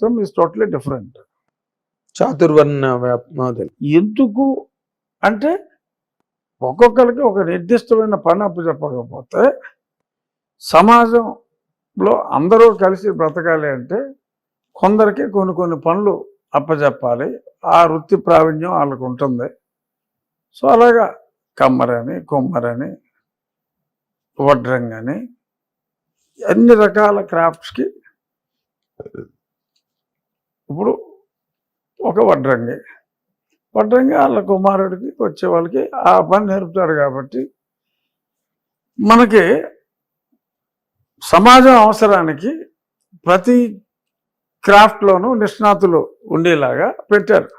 System is totally different. చాతుర్వర్ణ model ఎందుకు అంటే ఒక్కొక్కరికి ఒక నిర్దిష్టమైన పని అప్పచెప్పకపోతే సమాజంలో అందరూ కలిసి బ్రతకాలి అంటే కొందరికి కొన్ని కొన్ని పనులు అప్పచెప్పాలి. ఆ వృత్తి ప్రావీణ్యం వాళ్ళకు ఉంటుంది. సో అలాగా కమ్మరని, కొమ్మరని, వడ్రంగని అన్ని రకాల క్రాఫ్ట్స్కి ఇప్పుడు ఒక వడ్రంగి వాళ్ళ కుమారుడికి వచ్చే వాళ్ళకి ఆ పని నేర్పుతాడు. కాబట్టి మనకి సమాజం అవసరానికి ప్రతి క్రాఫ్ట్లోనూ నిష్ణాతులు ఉండేలాగా పెట్టారు.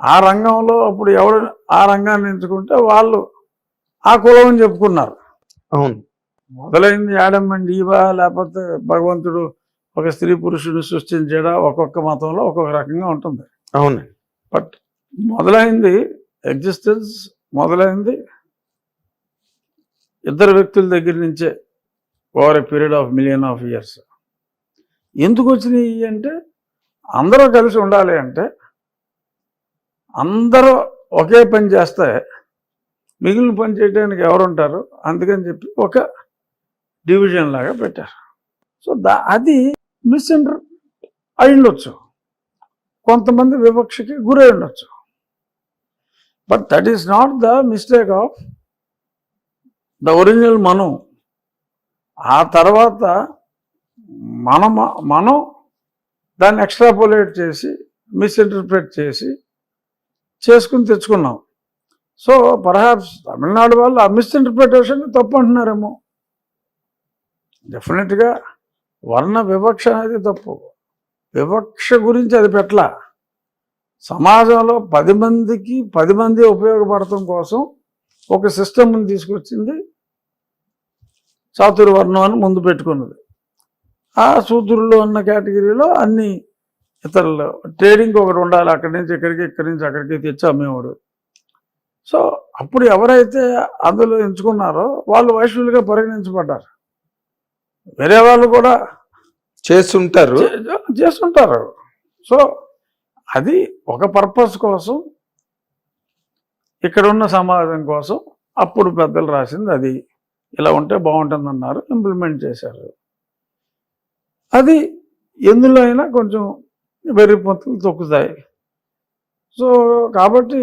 ఆ రంగంలో అప్పుడు ఎవరు ఆ రంగాన్ని ఎంచుకుంటే వాళ్ళు ఆ కులం అని చెప్పుకున్నారు. అవును, మొదలైంది యాడమ్ అండ్ ఈవా, లేకపోతే భగవంతుడు ఒక స్త్రీ పురుషుని సృష్టించడా, ఒక్కొక్క మతంలో ఒక్కొక్క రకంగా ఉంటుంది. అవును, బట్ మొదలైంది ఎగ్జిస్టెన్స్ మొదలైంది ఇద్దరు వ్యక్తుల దగ్గర నుంచే over a period of million of years. ఎందుకు వచ్చినాయి అంటే అందరూ కలిసి ఉండాలి అంటే అందరూ ఒకే పని చేస్తే మిగిలిన పని చేయడానికి ఎవరు ఉంటారు, అందుకని చెప్పి ఒక డివిజన్ లాగా పెట్టారు. సో అది మిస్అండర్ అయి ఉండొచ్చు, కొంతమంది వివక్షకి గురై ఉండొచ్చు. But that is not the mistake of the original మనం. ఆ తర్వాత మనం దాన్ని ఎక్స్ట్రాపోలేట్ చేసి మిస్ఇంటర్ప్రెట్ చేసి చేసుకుని తెచ్చుకున్నాం. సో పర్హాప్స్ తమిళనాడు వాళ్ళు ఆ మిస్ఇంటర్ప్రిటేషన్ తప్పు అంటున్నారేమో. డెఫినెట్గా వర్ణ వివక్ష అనేది తప్పు. వివక్ష గురించి అది పెట్టలా. సమాజంలో 10 మందికి 10 మంది ఉపయోగపడటం కోసం ఒక సిస్టమ్ని తీసుకొచ్చింది చాతుర్వర్ణం అని ముందు పెట్టుకున్నది. ఆ శూద్రులు అన్న కేటగిరీలో అన్ని ఇతరులు ట్రేడింగ్ ఒకటి ఉండాలి, అక్కడి నుంచి ఇక్కడికి, ఇక్కడి నుంచి అక్కడికి తెచ్చి అమ్మేవాడు. సో అప్పుడు ఎవరైతే అందులో ఎంచుకున్నారో వాళ్ళు వైశ్యులుగా పరిగణించబడ్డారు. వేరే వాళ్ళు కూడా చేస్తుంటారు. సో అది ఒక పర్పస్ కోసం, ఇక్కడ ఉన్న సమాజం కోసం అప్పుడు పెద్దలు రాసింది అది. ఇలా ఉంటే బాగుంటుందన్నారు, ఇంప్లిమెంట్ చేశారు. అది ఎందులో అయినా కొంచెం వెర్రి పొంతులు తొక్కుతాయి. సో కాబట్టి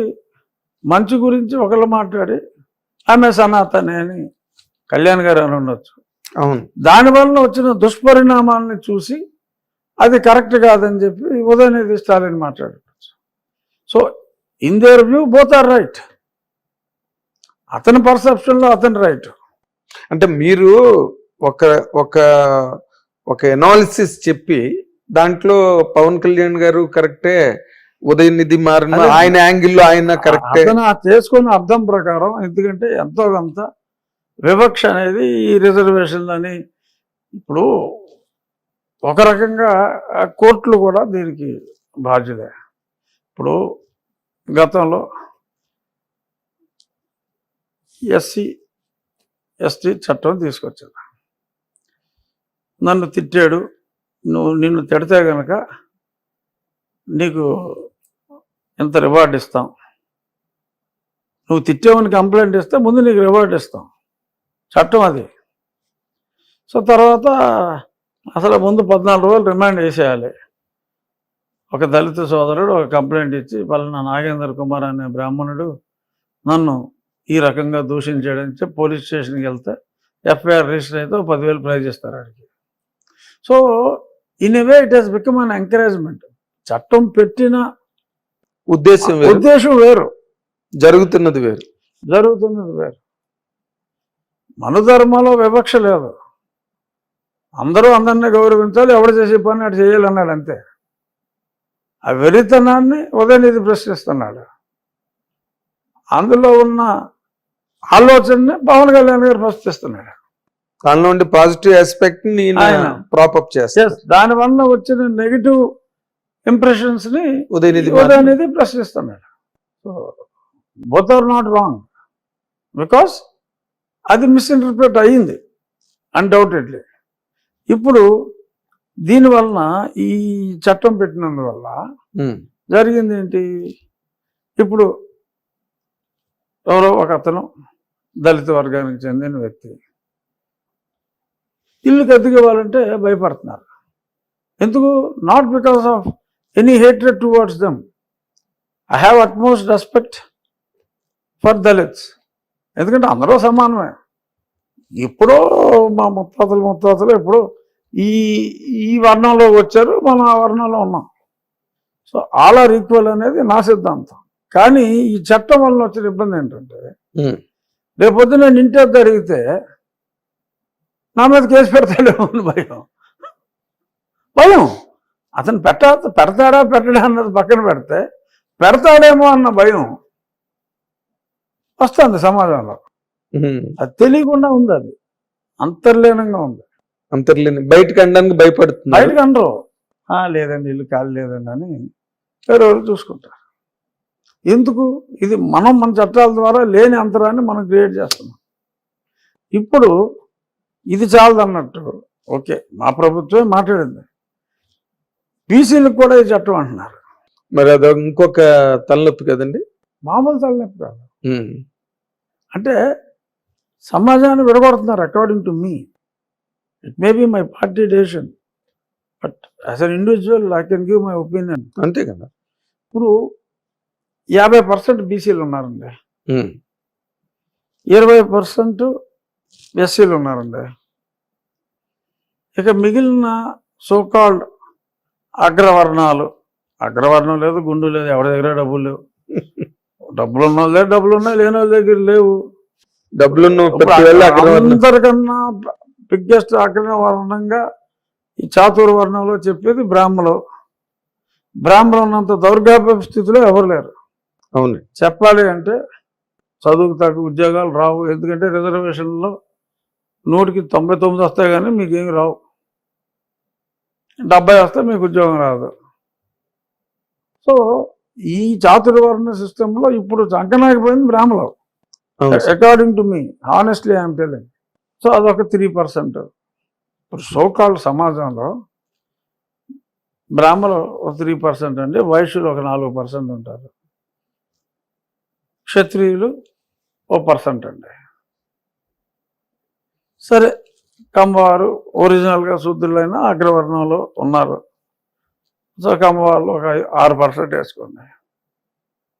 మంచి గురించి ఒకళ్ళు మాట్లాడి ఆమె సనాతనే అని కళ్యాణ్ గారు అని ఉండొచ్చు. అవును, దానివల్ల వచ్చిన దుష్పరిణామాలని చూసి అది కరెక్ట్ కాదని చెప్పి ఉదయనిధి స్టాలిన్ మాట్లాడచ్చు. So in their view both are right. అతని పర్సెప్షన్లో అతని రైట్. అంటే మీరు ఒక ఒక ఒక ఎనాలిసిస్ చెప్పి దాంట్లో పవన్ కళ్యాణ్ గారు కరెక్టే, ఉదయనిధి మారిన ఆయన యాంగిల్లో ఆయన కరెక్టే చేసుకున్న అర్థం ప్రకారం. ఎందుకంటే ఎంతో కొంత వివక్ష అనేది ఈ రిజర్వేషన్లు అని ఇప్పుడు ఒక రకంగా కోర్టులు కూడా దీనికి బాధ్యులే. ఇప్పుడు గతంలో ఎస్సీ ఎస్టీ చట్టం తీసుకొచ్చాడు. నన్ను తిట్టాడు, నిన్ను తిడితే కనుక నీకు ఎంత రివార్డ్ ఇస్తాం, నువ్వు తిట్టావని కంప్లైంట్ ఇస్తే ముందు నీకు రివార్డ్ ఇస్తాం, చట్టం అది. సో తర్వాత అసలు ముందు 14 రోజులు రిమాండ్ వేసేయాలి. ఒక దళిత సోదరుడు ఒక కంప్లైంట్ ఇచ్చి పలానా నాగేంద్ర కుమార్ అనే బ్రాహ్మణుడు నన్ను ఈ రకంగా దూషించాడని చెప్పి పోలీస్ స్టేషన్కి వెళ్తే ఎఫ్ఐఆర్ రిజిస్టర్ అయితే 10,000 ప్రైజ్ ఇస్తారు ఆడికి. So in a way it has become an encouragement. చట్టం పెట్టిన ఉద్దేశం వేరు, జరుగుతున్నది వేరు. మనుధర్మంలో వివక్ష లేదు. అందరూ అందరినీ గౌరవించాలి, ఎవడు చేసే పని అటు చేయాలన్నాడు అంతే. ఆ వెరితనాన్ని ఉదయనిధి ప్రశ్నిస్తున్నాడు. అందులో ఉన్న ఆలోచనని పవన్ కళ్యాణ్ గారు ప్రశ్నిస్తున్నాడు. దానిలో ఉండే పాజిటివ్ ఆస్పెక్ట్ ని ప్రాపప్ చేస్తారు. దానివల్ల వచ్చిన నెగిటివ్ ఇంప్రెషన్స్ ని ఉదయనిధి ప్రశ్నిస్తున్నాడు. So both are not wrong, because అది మిస్ఇంటర్ప్రిట్ అయ్యింది అన్డౌటెడ్లీ. ఇప్పుడు దీనివలన ఈ చట్టం పెట్టినందువల్ల జరిగింది ఏంటి? ఇప్పుడు ఎవరో ఒక అతను దళిత వర్గానికి చెందిన వ్యక్తి ఇల్లుకి అద్దెకి ఇవ్వాలంటే భయపడుతున్నారు. ఎందుకు? Not because of any hatred towards them. I have utmost respect for Dalits. ఎందుకంటే అందరూ సమానమే. ఎప్పుడో మా ముత్తాతలు ఎప్పుడో ఈ ఈ వర్ణంలో వచ్చారు, మనం ఆ వర్ణంలో ఉన్నాం. సో ఆల్ ఆర్ ఈక్వల్ అనేది నా సిద్ధాంతం. కానీ ఈ చట్టం వల్ల వచ్చిన ఇబ్బంది ఏంటంటే, రేపొద్దు నేను ఇంటి వద్ద అడిగితే నా మీద కేసు పెడతాడేమో అని భయం. అతను పెడతాడా పెట్టడా అన్నది పక్కన పెడితే, పెడతాడేమో అన్న భయం వస్తుంది సమాజంలో. అది తెలియకుండా ఉంది, అది అంతర్లీనంగా ఉంది. బయటకు అనడానికి భయపడుతుంది. బయటకు అనరు, లేదండి ఇల్లు ఖాళీ లేదండి అని వేరే వాళ్ళు చూసుకుంటారు. ఎందుకు? ఇది మన చట్టాల ద్వారా లేని అంతరాన్ని మనం క్రియేట్ చేస్తున్నాం. ఇప్పుడు ఇది చాలదన్నట్టు ఓకే, మా ప్రభుత్వమే మాట్లాడింది, బీసీలకు కూడా ఈ చట్టం అంటున్నారు. మరి అది ఇంకొక తలనొప్పి కదండి, మామూలు తలనొప్పి కాదు. అంటే సమాజాన్ని విడగొడుతున్నారు. According to me, it may be my party decision, but as an individual I can give my opinion. అంతే కదా. ఇప్పుడు 50% బీసీలు ఉన్నారండి, 20% ఎస్సీలు ఉన్నారండి. ఇక మిగిలిన సోకాల్డ్ అగ్రవర్ణం లేదు, గుండు లేదు, ఎవరి దగ్గర డబ్బులు లేవు. డబ్బులు ఉన్న వాళ్ళ దగ్గర డబ్బులు ఉన్నాయి, లేని వాళ్ళ దగ్గర లేవు. అందరికన్నా బిగ్గెస్ట్ అగ్రవర్ణంగా ఈ చాతుర్వర్ణంలో చెప్పేది బ్రాహ్మణులు ఉన్నంత దౌర్భాగ్య స్థితిలో ఎవరు లేరు. అవును, చెప్పాలి అంటే చదువుకు తగ్గ ఉద్యోగాలు రావు. ఎందుకంటే రిజర్వేషన్లో 100కి 99 వస్తాయి, కానీ మీకేమి రావు. 70 వస్తే మీకు ఉద్యోగం రాదు. సో ఈ చాతుర్వర్ణ సిస్టంలో ఇప్పుడు చంకనాకపోయింది బ్రాహ్మణులు, according to me, honestly I'm telling. So అదొక 3%. ఇప్పుడు సోకాల్డ్ సమాజంలో బ్రాహ్మణులు ఒక 3% అండి, వైశ్యులు ఒక 4% ఉంటారు, క్షత్రియులు ఓ 1% అండి. సరే, కమ్మవారు ఒరిజినల్గా శూద్రులైన అగ్రవర్ణంలో ఉన్నారు. సో కమ్మవాళ్ళు ఒక 6% వేసుకోండి.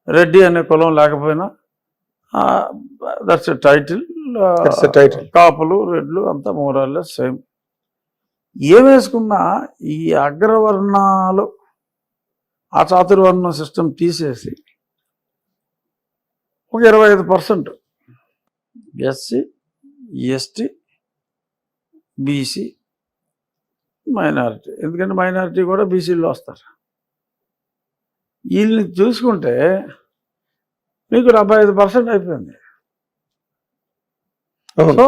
రెడ్డి అనే కులం లేకపోయినా దట్స్ ఎ టైటిల్. కాపులు రెడ్లు అంతా మోరల్లెస్ సేమ్. ఏం వేసుకున్నా ఈ అగ్రవర్ణాలు ఆ చాతుర్వర్ణ సిస్టమ్ తీసేసి ఒక 25% ఎస్సీ, ఎస్టీ, బీసీ, మైనారిటీ. ఎందుకంటే మైనారిటీ కూడా బీసీలో వస్తారు. వీళ్ళని చూసుకుంటే మీకు 75% అయిపోయింది. సో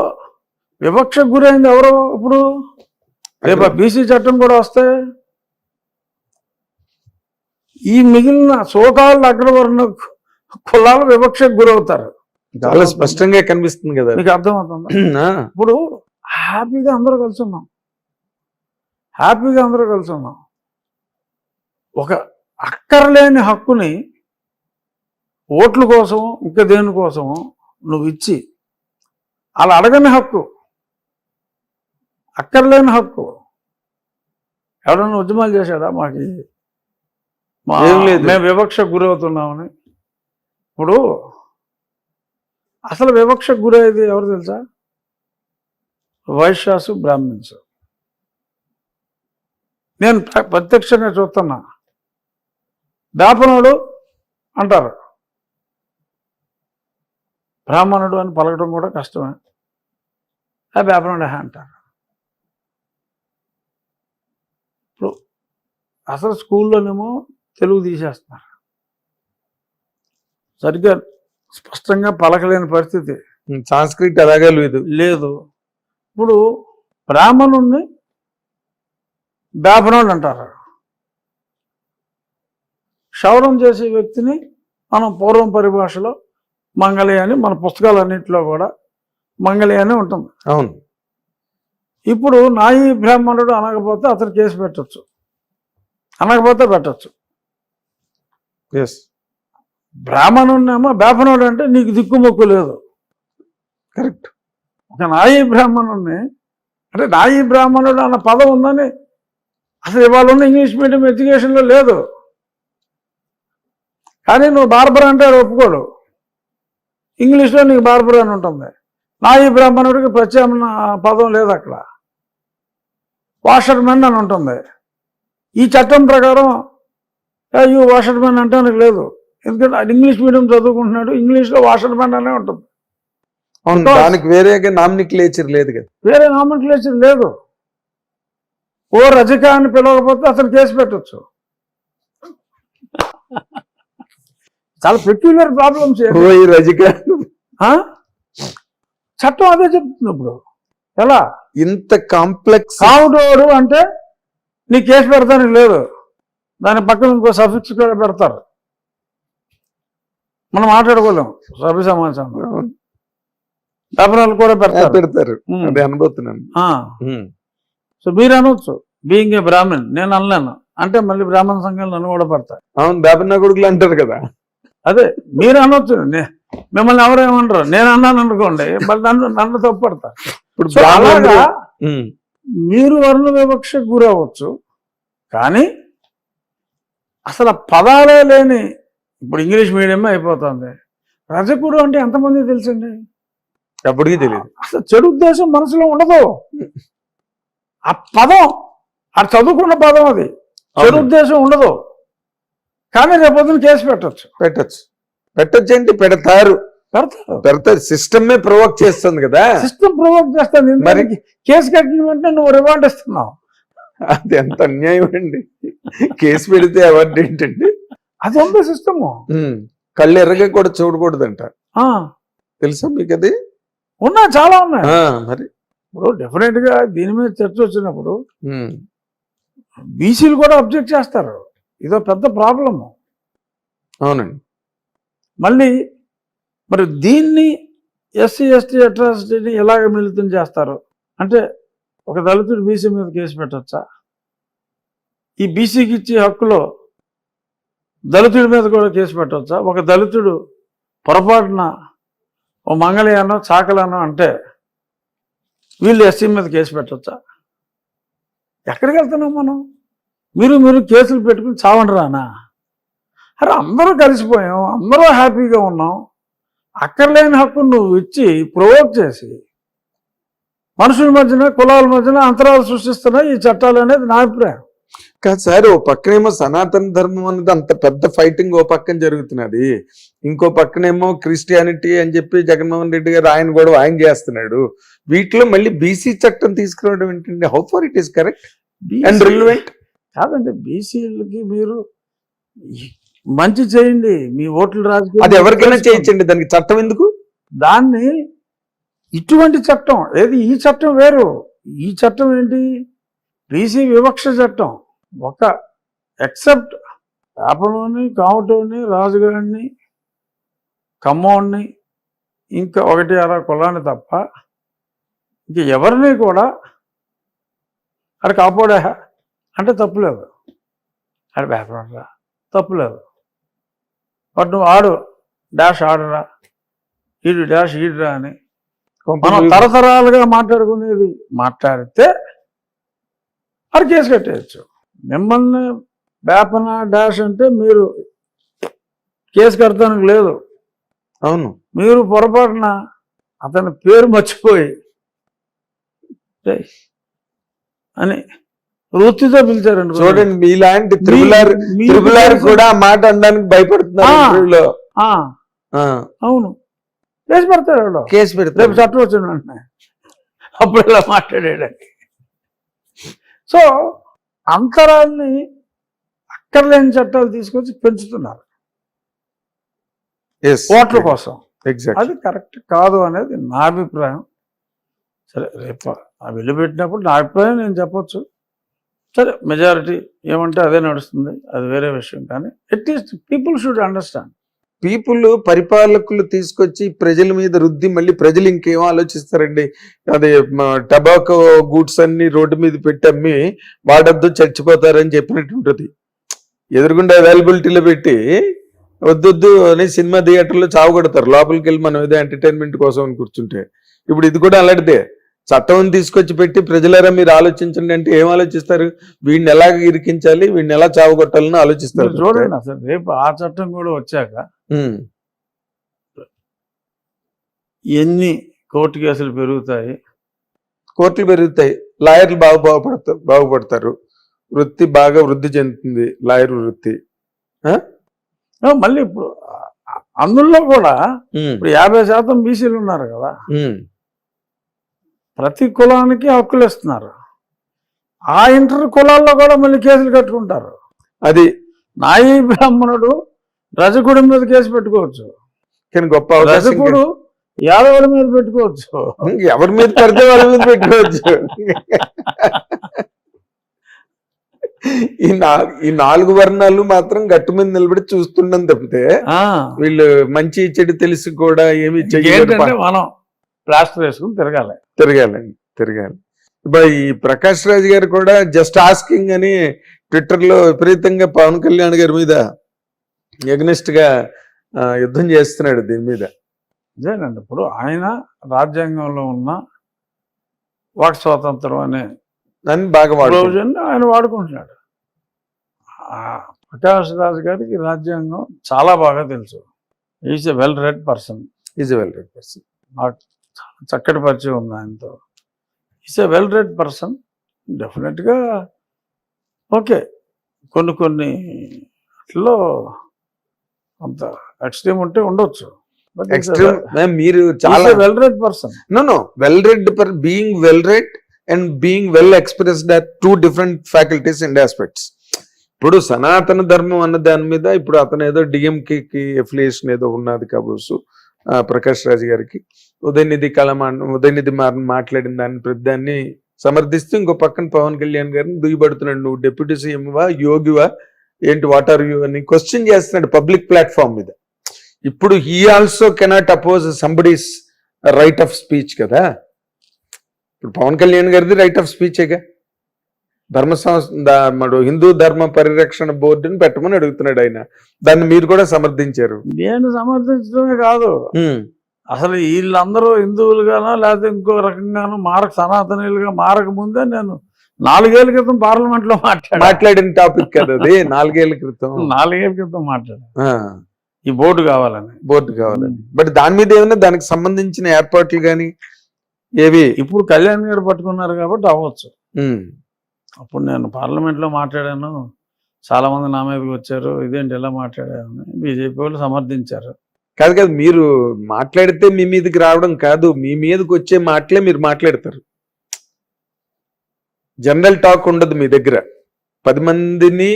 వివక్షకు గురైంది ఎవరో? ఇప్పుడు రేపు బీసీ చట్టం కూడా వస్తే ఈ మిగిలిన సోకాళ్ళ అగ్రవర్ణ కులాలు వివక్షకు గురవుతారు. చాలా స్పష్టంగా కనిపిస్తుంది కదా, మీకు అర్థమవుతుంది. ఇప్పుడు హ్యాపీగా అందరూ కలిసి ఉన్నాం. ఒక అక్కర్లేని హక్కుని ఓట్ల కోసం ఇంకా దేనికోసం నువ్వు ఇచ్చి, అలా అడగని హక్కు, అక్కర్లేని హక్కు. ఎవడన్నా ఉద్యమాలు చేశాడా? మేము వివక్షకు గురవుతున్నామని. ఇప్పుడు అసలు వివక్షకు గురయ్యేది ఎవరు తెలుసా? వైశ్యాసు, బ్రాహ్మిన్స్. నేను ప్రత్యక్షంగా చూస్తున్నా. బ్రాహ్మణుడు అంటారు, బ్రాహ్మణుడు అని పలకడం కూడా కష్టమే. బ్రాహ్మణుడు అంటారు. ఇప్పుడు అసలు స్కూల్లోనేమో తెలుగు తీసేస్తున్నారు, సరిగ్గా స్పష్టంగా పలకలేని పరిస్థితి. సంస్కృతి అలాగే లేదు. ఇప్పుడు బ్రాహ్మణుణ్ణి బ్రాహ్మణుడు అంటారు. క్షౌరం చేసే వ్యక్తిని మనం పూర్వం పరిభాషలో మంగళి అని, మన పుస్తకాలన్నింటిలో కూడా మంగళి అని ఉంటుంది. అవును. ఇప్పుడు నాయి బ్రాహ్మణుడు అనకపోతే అతను కేసు పెట్టచ్చు, అనకపోతే పెట్టచ్చు. ఎస్, బ్రాహ్మణున్నేమో బేపనుడు అంటే నీకు దిక్కుమొక్కు లేదు. కరెక్ట్. ఒక నాయి బ్రాహ్మణుడిని అంటే నాయి బ్రాహ్మణుడు అన్న పదం ఉందని అసలు ఇవాళ ఉన్న ఇంగ్లీష్ మీడియం ఎడ్యుకేషన్లో లేదు. కానీ నువ్వు బార్బర్ అంటే ఒప్పుకోడు, ఇంగ్లీష్లో నీకు బార్బర్ అని ఉంటుంది. నాయి బ్రాహ్మణుడికి ప్రత్యామ్నాయ పదం లేదు అక్కడ, వాషర్మెన్ అని ఉంటుంది. ఈ చట్టం ప్రకారం యూ వాషర్మెన్ అంటే నాకు లేదు, ఎందుకంటే అది ఇంగ్లీష్ మీడియం చదువుకుంటున్నాడు, ఇంగ్లీష్లో వాషర్మెన్ అనే ఉంటుంది. అవును, దానికి వేరే నామినిక్లేచర్ లేదు కదా, వేరే నామినిక్లేచర్ లేదు. ఓ రజక అని పిలవకపోతే అతను కేసు పెట్టచ్చు. చాలా పెక్యులర్ ప్రాబ్లమ్స్. ఓ ఈ రజిక చట్టం అదే చెప్తుంది. ఇప్పుడు ఎలా ఇంత కాంప్లెక్స్ కావుడోడు అంటే నీ కేసు పెడతానికి లేదు, దాని పక్కన ఇంకో సఫిక్స్ కూడా పెడతారు. మనం మాట్లాడుకోలేము సభ్య సమాచారం, డబ్బులు కూడా పెడతారు. అదే అనుభూతున్నాను. సో మీరు అనవచ్చు బీయింగ్ ఏ బ్రాహ్మణ్, నేను అనలేను అంటే మళ్ళీ బ్రాహ్మణ సంఘాలు నన్ను కూడా పడతాయి. అవును, బ్రాహ్మణ కొడుకులు అంటారు కదా. అదే మీరు అనవచ్చు, మిమ్మల్ని ఎవరేమనరు, నేను అన్నాను అనుకోండి మళ్ళీ నన్ను తప్పడతా. ఇప్పుడు అలాగా మీరు వర్ణ వివక్షకు గురవచ్చు. కానీ అసలు పదాలే లేని ఇప్పుడు ఇంగ్లీష్ మీడియమే అయిపోతుంది. రజకుడు అంటే ఎంతమంది తెలుసండి? ఎప్పటికీ తెలియదు. అసలు చెడు ఉద్దేశం మనసులో ఉండదు. ఆ పదం అది చదువుకున్న పదం, అది చెడు ఉద్దేశం ఉండదు. కానీ రేపొద్దున కేసు పెట్టచ్చు ఏంటి, పెడతారు. సిస్టమే ప్రొవోక్ చేస్తుంది కదా, సిస్టమ్ ప్రొవోక్ చేస్తుంది. మరి కేసు కట్టిన వెంటనే నువ్వు రివార్డ్ ఇస్తున్నావు. అది ఎంత అన్యాయం అండి. కేసు పెడితే అవార్డు ఏంటండి? అది ఉంది సిస్టమ్. కళ్ళు ఎర్రగా కూడా చూడకూడదంట, తెలుసా మీకు? అది ఉన్నాయి, చాలా ఉన్నాయి. మరి ఇప్పుడు డెఫినెట్ గా దీని మీద చర్చ వచ్చినప్పుడు బీసీలు కూడా అబ్జెక్ట్ చేస్తారు. ఇదో పెద్ద ప్రాబ్లము. అవునండి. మళ్ళీ మరి దీన్ని ఎస్సీ ఎస్టీ అట్రాసిటీని ఎలాగ మిళితం చేస్తారు అంటే, ఒక దళితుడు బీసీ మీద కేసు పెట్టచ్చా? ఈ బీసీకి ఇచ్చే హక్కులో దళితుడి మీద కూడా కేసు పెట్టవచ్చా? ఒక దళితుడు పొరపాటున ఓ మంగళయానో చాకలానో అంటే వీళ్ళు ఎస్సీ మీద కేసు పెట్టవచ్చా? ఎక్కడికి వెళ్తున్నాం మనం? మీరు కేసులు పెట్టుకుని చావండి రానా? అరే అందరూ కలిసిపోయాం, అందరూ హ్యాపీగా ఉన్నాం. అక్కర్లేని హక్కు నువ్వు ఇచ్చి ప్రొవోక్ చేసి మనుషుల మధ్యన కులాల మధ్యన అంతరాలు సృష్టిస్తున్నాయి ఈ చట్టాలు అనేది నా అభిప్రాయం. కాదు సార్, ఓ పక్కనేమో సనాతన ధర్మం అనేది అంత పెద్ద ఫైటింగ్ ఓ పక్కన జరుగుతున్నది, ఇంకో పక్కనేమో క్రిస్టియానిటీ అని చెప్పి జగన్మోహన్ రెడ్డి గారు ఆయన చేస్తున్నాడు. వీటిలో మళ్ళీ బీసీ చట్టం తీసుకురావడం ఏంటండి? How far it is correct and relevant? కాదండి, బీసీలకి మీరు మంచి చేయండి, మీ ఓట్లు రాజకీయం అది ఎవరికైనా చేయించండి, దానికి చట్టం ఎందుకు? దాన్ని ఇటువంటి చట్టం ఏది, ఈ చట్టం వేరు. ఈ చట్టం ఏంటి? బీసీ వివక్ష చట్టం. ఒక ఎక్సెప్ట్ యాపలోని, కావటోని, రాజుగారిని, ఖమ్మోడిని, ఇంకా 1-6 కులాన్ని తప్ప ఇంక ఎవరిని కూడా అక్కడ కాపాడే అంటే తప్పులేదు, అక్కడ వేపరా తప్పులేదు. బట్ నువ్వు ఆడు డాష్ ఆడరా, ఈడు డాష్ ఈడురా అని మనం తరతరాలుగా మాట్లాడితే అది కేసు కట్టేయచ్చు. మిమ్మల్ని వేపన డాష్ అంటే మీరు కేసు కడతానికి లేదు. అవును, మీరు పొరపాటున అతని పేరు మర్చిపోయి అని వృత్తితో పిలిచారండి. చూడండి, మీలాంటి త్రిపులార్ కూడా మాట అనడానికి భయపడుతున్నారు. అవును, కేసు పెడతాడు, కేసు పెడతాడు. రేపు చట్టం వచ్చిన వెంటనే అప్పుడు ఇలా మాట్లాడేయడానికి. సో అంతరాన్ని అక్కర్లేని చట్టాలు తీసుకొచ్చి పెంచుతున్నారు ఓట్ల కోసం. అది కరెక్ట్ కాదు అనేది నా అభిప్రాయం. సరే, రేపు వెళ్ళిపెట్టినప్పుడు నా అభిప్రాయం నేను చెప్పొచ్చు. సరే, మెజారిటీ ఏమంటే అదే నడుస్తుంది, అది వేరే విషయం. కానీ at least people should understand people పరిపాలకులు తీసుకొచ్చి ప్రజల మీద రుద్ది మళ్ళీ ప్రజలు ఇంకేం ఆలోచిస్తారండి? అదే టబాకో గూడ్స్ అన్ని రోడ్డు మీద పెట్టి అమ్మి వాడద్దు చచ్చిపోతారని చెప్పినట్టు ఉంటుంది. ఎదురుగుండా అవైలబిలిటీలో పెట్టి వద్దొద్దు అని సినిమా థియేటర్లో చావు కొడతారు, లోపలికి వెళ్ళి మనం ఏదో ఎంటర్టైన్మెంట్ కోసం అని కూర్చుంటే. ఇప్పుడు ఇది కూడా అలాంటిదే, చట్టం తీసుకొచ్చి పెట్టి ప్రజలారా మీరు ఆలోచించండి అంటే ఏం ఆలోచిస్తారు? వీడిని ఎలా ఇరికించాలి, వీడిని ఎలా చావు కొట్టాలని ఆలోచిస్తారు. చూడండి అసలు రేపు ఆ చట్టం కూడా వచ్చాక ఎన్ని కోర్టు కేసులు పెరుగుతాయి, కోర్టులు పెరుగుతాయి, లాయర్లు బాగుపడతారు, వృత్తి బాగా వృద్ధి చెందుతుంది, లాయర్ వృత్తి. మళ్ళీ ఇప్పుడు అందులో కూడా ఇప్పుడు 50% బీసీలు ఉన్నారు కదా, ప్రతి కులానికి హక్కులు ఇస్తున్నారు. ఆ ఇంటర్ కులాల్లో కూడా మళ్ళీ కేసులు కట్టుకుంటారు. అది నాయి బ్రాహ్మణుడు రజకుడి మీద కేసు పెట్టుకోవచ్చు, కానీ గొప్ప రజకుడు యాదవుల మీద పెట్టుకోవచ్చు, ఎవరి మీద పడితే వాళ్ళ మీద పెట్టుకోవచ్చు. ఈ 4 వర్ణాలు మాత్రం గట్టు మీద నిలబడి చూస్తుండం తప్పితే వీళ్ళు మంచి చెడు తెలిసి కూడా ఏమి ఏంటంటే మనం ప్లాస్టర్ వేసుకుని తిరగాలి. ఇప్పుడు ఈ ప్రకాష్ రాజ్ గారు కూడా జస్ట్ ఆస్కింగ్ అని ట్విట్టర్ లో విపరీతంగా పవన్ కళ్యాణ్ గారి మీద ఎగ్నెస్ట్ గా యుద్ధం చేస్తున్నాడు దీని మీద. అదేనండి, ఇప్పుడు ఆయన రాజ్యాంగంలో ఉన్న వాక్ స్వాతంత్రం అనే దాన్ని బాగా ఆయన వాడుకుంటున్నాడు. ప్రకాష్ రాజ్ గారికి రాజ్యాంగం చాలా బాగా తెలుసు. Is a well read person. నాకు చక్కటి పరిచయం ఉంది ఆయనతో. Is a well read person. డెఫినెట్గా ఓకే, కొన్ని అట్లో అంత ఎక్స్ట్రీమ్ ఉంటే ఉండొచ్చు. మీరు చాలా well read person. Well read being well read and being well expressed are 2 different faculties and aspects. ఇప్పుడు సనాతన ధర్మం అన్న దాని మీద ఇప్పుడు అతను ఏదో డిఎంకి ఎఫిలియేషన్ ఏదో ఉన్నది కాబోసు ప్రకాష్ రాజ్ గారికి. ఉదయనిధి మాట్లాడిన దాన్ని సమర్థిస్తూ ఇంకో పక్కన పవన్ కళ్యాణ్ గారిని దుయ్యబడుతున్నాడు. నువ్వు డిప్యూటీ సీఎంవా, యోగివా, ఏంటి, వాట్ ఆర్ యూ అని క్వశ్చన్ చేస్తున్నాడు పబ్లిక్ ప్లాట్ఫామ్ మీద. ఇప్పుడు he also cannot oppose somebody's right of speech కదా. ఇప్పుడు పవన్ కళ్యాణ్ గారిది రైట్ ఆఫ్ స్పీచేగా. హిందూ ధర్మ పరిరక్షణ బోర్డుని పెట్టమని అడుగుతున్నాడు ఆయన. దాన్ని మీరు కూడా సమర్థించారు. నేను సమర్థించడమే కాదు, అసలు వీళ్ళందరూ హిందువులుగానో లేకపోతే ఇంకో రకంగానో సనాతనీయులుగా మారక ముందే నేను 4 ఏళ్ల క్రితం పార్లమెంట్ లో మాట్లాడిన టాపిక్ కదా అది. 4 ఏళ్ల క్రితం మాట్లాడాను ఈ బోర్డు కావాలని. బట్ దాని మీద ఏమైనా దానికి సంబంధించిన ఏర్పాట్లు కానీ ఏవి ఇప్పుడు కళ్యాణ్ గారు పట్టుకున్నారు కాబట్టి అవ్వచ్చు. అప్పుడు నేను పార్లమెంట్ లో మాట్లాడాను, చాలా మంది నా మీదకి వచ్చారు, ఇదేంటి ఎలా మాట్లాడాను, బీజేపీ వాళ్ళు సమర్థించారు. కాదు, మీరు మాట్లాడితే మీ మీదకి రావడం కాదు, మీ మీదకి వచ్చే మాటలే మీరు మాట్లాడతారు. జనరల్ టాక్ ఉండదు మీ దగ్గర. 10 మందిని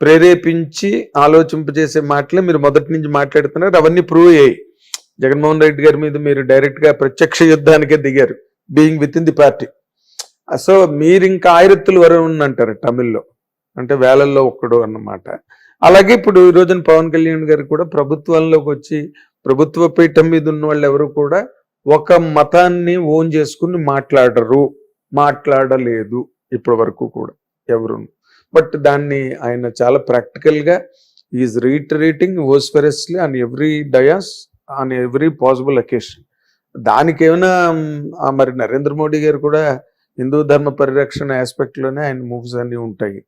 ప్రేరేపించి ఆలోచింపజేసే మాటలే మీరు మొదటి నుంచి మాట్లాడుతున్నారు. అవన్నీ ప్రూవ్ అయ్యాయి. జగన్మోహన్ రెడ్డి గారి మీద మీరు డైరెక్ట్ గా ప్రత్యక్ష యుద్ధానికే దిగారు, being with in the party. So మీరు ఇంకా ఆయిరత్తులు వరుణ్ అంటారు తమిళ్లో, అంటే వేలల్లో ఒక్కడు అన్నమాట. అలాగే ఇప్పుడు ఈ రోజున పవన్ కళ్యాణ్ గారు కూడా ప్రభుత్వంలోకి వచ్చి ప్రభుత్వ పీఠం మీద ఉన్న వాళ్ళు ఎవరు కూడా ఒక మతాన్ని ఓన్ చేసుకుని మాట్లాడలేదు ఇప్పటి వరకు కూడా ఎవరు. బట్ దాన్ని ఆయన చాలా ప్రాక్టికల్ గా is reiterating vociferously on every dais, on every possible occasion. దానికి ఏమైనా మరి నరేంద్ర మోడీ గారు కూడా హిందూ ధర్మ పరిరక్షణ ఆస్పెక్ట్ లోనే ఆయన మూవ్స్ అన్ని ఉంటాయి.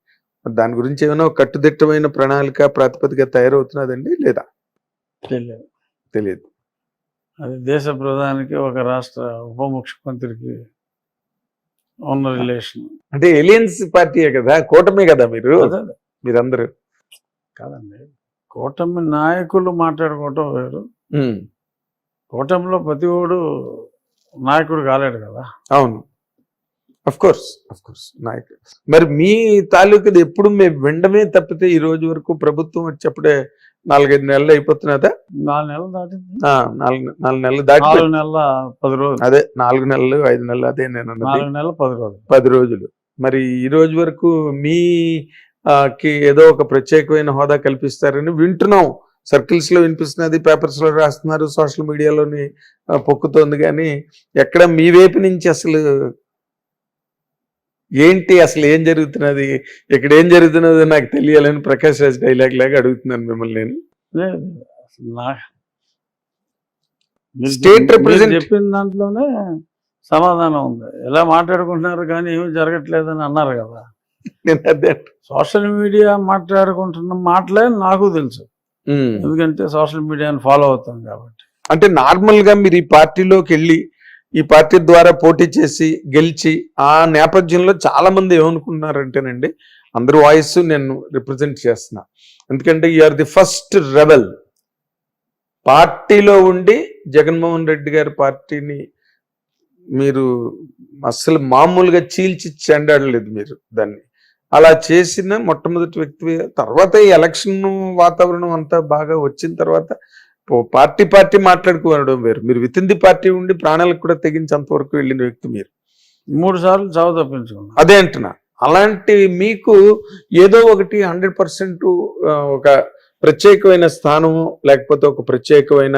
దాని గురించి ఏమైనా కట్టుదిట్టమైన ప్రణాళిక ప్రాతిపదిక తయారవుతున్నదండి లేదా? తెలియదు. అది దేశ ప్రధానికి ఒక రాష్ట్ర ఉప ముఖ్యమంత్రికి ఉన్న రిలేషన్. అంటే ఎలియన్స్ పార్టీయే కదా, కూటమే కదా మీరందరూ. కాదండి, కూటమి నాయకులు మాట్లాడుకోవటం వేరు. కూటమిలో ప్రతి ఓడు నాయకుడు కాలేడు కదా. అవును, అఫ్ కోర్స్ నాయకుడు. మరి మీ తాలూకుది ఎప్పుడు మేము వినడమే తప్పితే ఈ రోజు వరకు ప్రభుత్వం వచ్చేప్పుడే 4-5 నెలలు అయిపోతున్నదా? 4 నెలలు దాటింది. 4 నెలలు దాటి 4 నెలల 10 రోజులు. అదే 4 నెలలు 5 నెలలు, అదే నేను 4 నెలల 10 రోజులు. 10 రోజులు. మరి ఈ రోజు వరకు మీ ఏదో ఒక ప్రత్యేకమైన హోదా కల్పిస్తారని వింటున్నాం. సర్కిల్స్ లో వినిపిస్తున్నది, పేపర్స్ లో రాస్తున్నారు, సోషల్ మీడియాలోని పొక్కుతోంది, కానీ ఎక్కడ మీ వైపు నుంచి అసలు ఏంటి, అసలు ఏం జరుగుతున్నది, ఇక్కడ ఏం జరుగుతున్నదో నాకు తెలియాలని ప్రకాష్ రాజ్ డైలాగ్ లాగా అడుగుతున్నాను మిమ్మల్ని నేను. లేదు, అసలు మీరు State మీరు represent- చెప్పిన దాంట్లోనే సమాధానం ఉంది. ఎలా మాట్లాడుకుంటున్నారు కానీ ఏమీ జరగట్లేదని అన్నారు కదా. నేను అదే సోషల్ మీడియా మాట్లాడుకుంటున్న మాటలే నాకు తెలుసు, ఎందుకంటే సోషల్ మీడియాని ఫాలో అవుతాం కాబట్టి. అంటే నార్మల్ గా మీరు ఈ పార్టీలోకి వెళ్ళి ఈ పార్టీ ద్వారా పోటీ చేసి గెలిచి ఆ నేపథ్యంలో చాలా మంది ఏమనుకున్నారంటేనండి, అందరి వాయిస్ నేను రిప్రజెంట్ చేస్తున్నా, ఎందుకంటే యూఆర్ ది ఫస్ట్ రెబల్. పార్టీలో ఉండి జగన్మోహన్ రెడ్డి గారి పార్టీని మీరు అసలు మామూలుగా చీల్చి చెండాడలేదు మీరు దాన్ని. అలా చేసిన మొట్టమొదటి వ్యక్తి. తర్వాత ఈ ఎలక్షన్ వాతావరణం అంతా బాగా వచ్చిన తర్వాత పార్టీ మాట్లాడుకోవడం వేరు. మీరు విత్ ఇన్ ది పార్టీ ఉండి ప్రాణాలకు కూడా తెగించేంత వరకు వెళ్ళిన వ్యక్తి మీరు. 3 సార్లు చావు తప్పించుకున్నాను. అదే అంటున్నా. అలాంటి మీకు ఏదో ఒకటి 100% ఒక ప్రత్యేకమైన స్థానము, లేకపోతే ఒక ప్రత్యేకమైన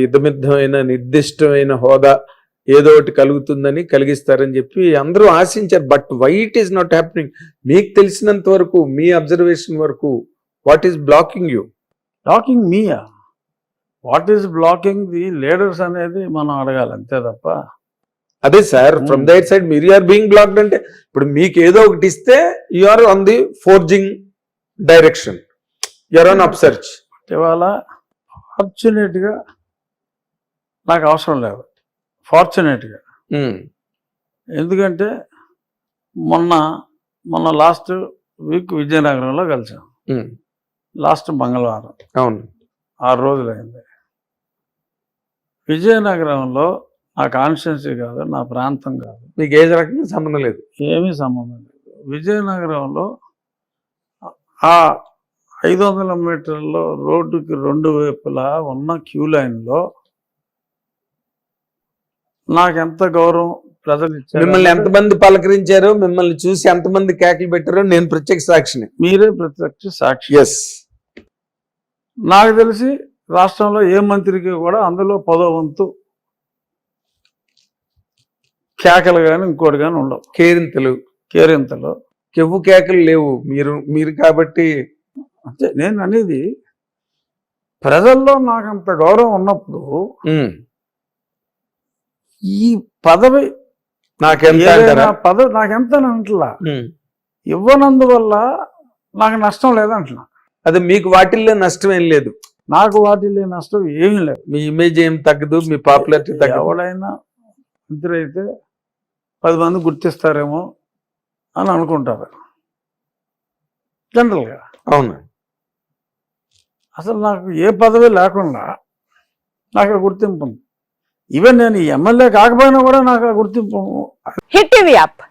యుద్ధమిద్దమైన నిర్దిష్టమైన హోదా ఏదో ఒకటి కలుగుతుందని, కలిగిస్తారని చెప్పి అందరూ ఆశించారు. But why it is not happening? మీకు తెలిసినంత వరకు, మీ అబ్జర్వేషన్ వరకు, what is blocking you? Blocking మీయా? What is blocking the leaders అనేది మనం అడగాలి, అంతే తప్ప. అదే సార్, ఫ్రమ్ దట్ సైడ్ మీరు ఆర్ బీయింగ్ బ్లాక్డ్ అంటే, ఇప్పుడు మీకు ఏదో ఒకటి ఇస్తే you are on the forging direction, you are on upsurge. ఇవాళ ఫార్చునేట్గా నాకు అవసరం లేదు, ఫార్చునేట్గా. ఎందుకంటే మొన్న లాస్ట్ వీక్ విజయనగరంలో కలిసాం, లాస్ట్ మంగళవారం. అవును, 6 రోజులైంది. విజయనగరంలో నా కాన్స్టిట్యున్సీ కాదు, నా ప్రాంతం కాదు, మీకు ఏ రకంగా సంబంధం లేదు, ఏమీ సంబంధం లేదు. విజయనగరంలో ఆ 500 మీటర్ల రోడ్డుకి 2 వైపులా ఉన్న క్యూ లైన్లో నాకెంత గౌరవం ప్రజలు ఇచ్చారు. మిమ్మల్ని ఎంతమంది పలకరించారో, మిమ్మల్ని చూసి ఎంతమంది కేకలు పెట్టారో నేను ప్రత్యక్ష సాక్షిని. మీరే ప్రత్యక్ష సాక్షి. ఎస్, నాకు తెలిసి రాష్ట్రంలో ఏ మంత్రికి కూడా అందులో 10వ వంతు కేకలు కానీ ఇంకోటి కానీ ఉండవు. కేరింతలు కెవ్వు కేకలు లేవు. మీరు కాబట్టి అంటే నేను అనేది, ప్రజల్లో నాకు అంత గౌరవం ఉన్నప్పుడు ఈ పదవి పదవి నాకెంత అంటలా, ఇవ్వనందువల్ల నాకు నష్టం లేదంటున్నా. అది మీకు వాటిల్లో నష్టం ఏం లేదు. నాకు వాటిల్లో నష్టం ఏమీ లేదు. మీ ఇమేజ్ ఏం తగ్గదు, మీ పాపులారిటీ తగ్గదు. ఎవడైనా మంత్రి అయితే 10 మంది గుర్తిస్తారేమో అని అనుకుంటారు జనరల్గా. అవును, అసలు నాకు ఏ పదవి లేకుండా నాకు గుర్తింపు ఉంది. ఈవెన్ నేను ఎమ్మెల్యే కాకపోయినా కూడా నాకు గుర్తింపు. Hit TV app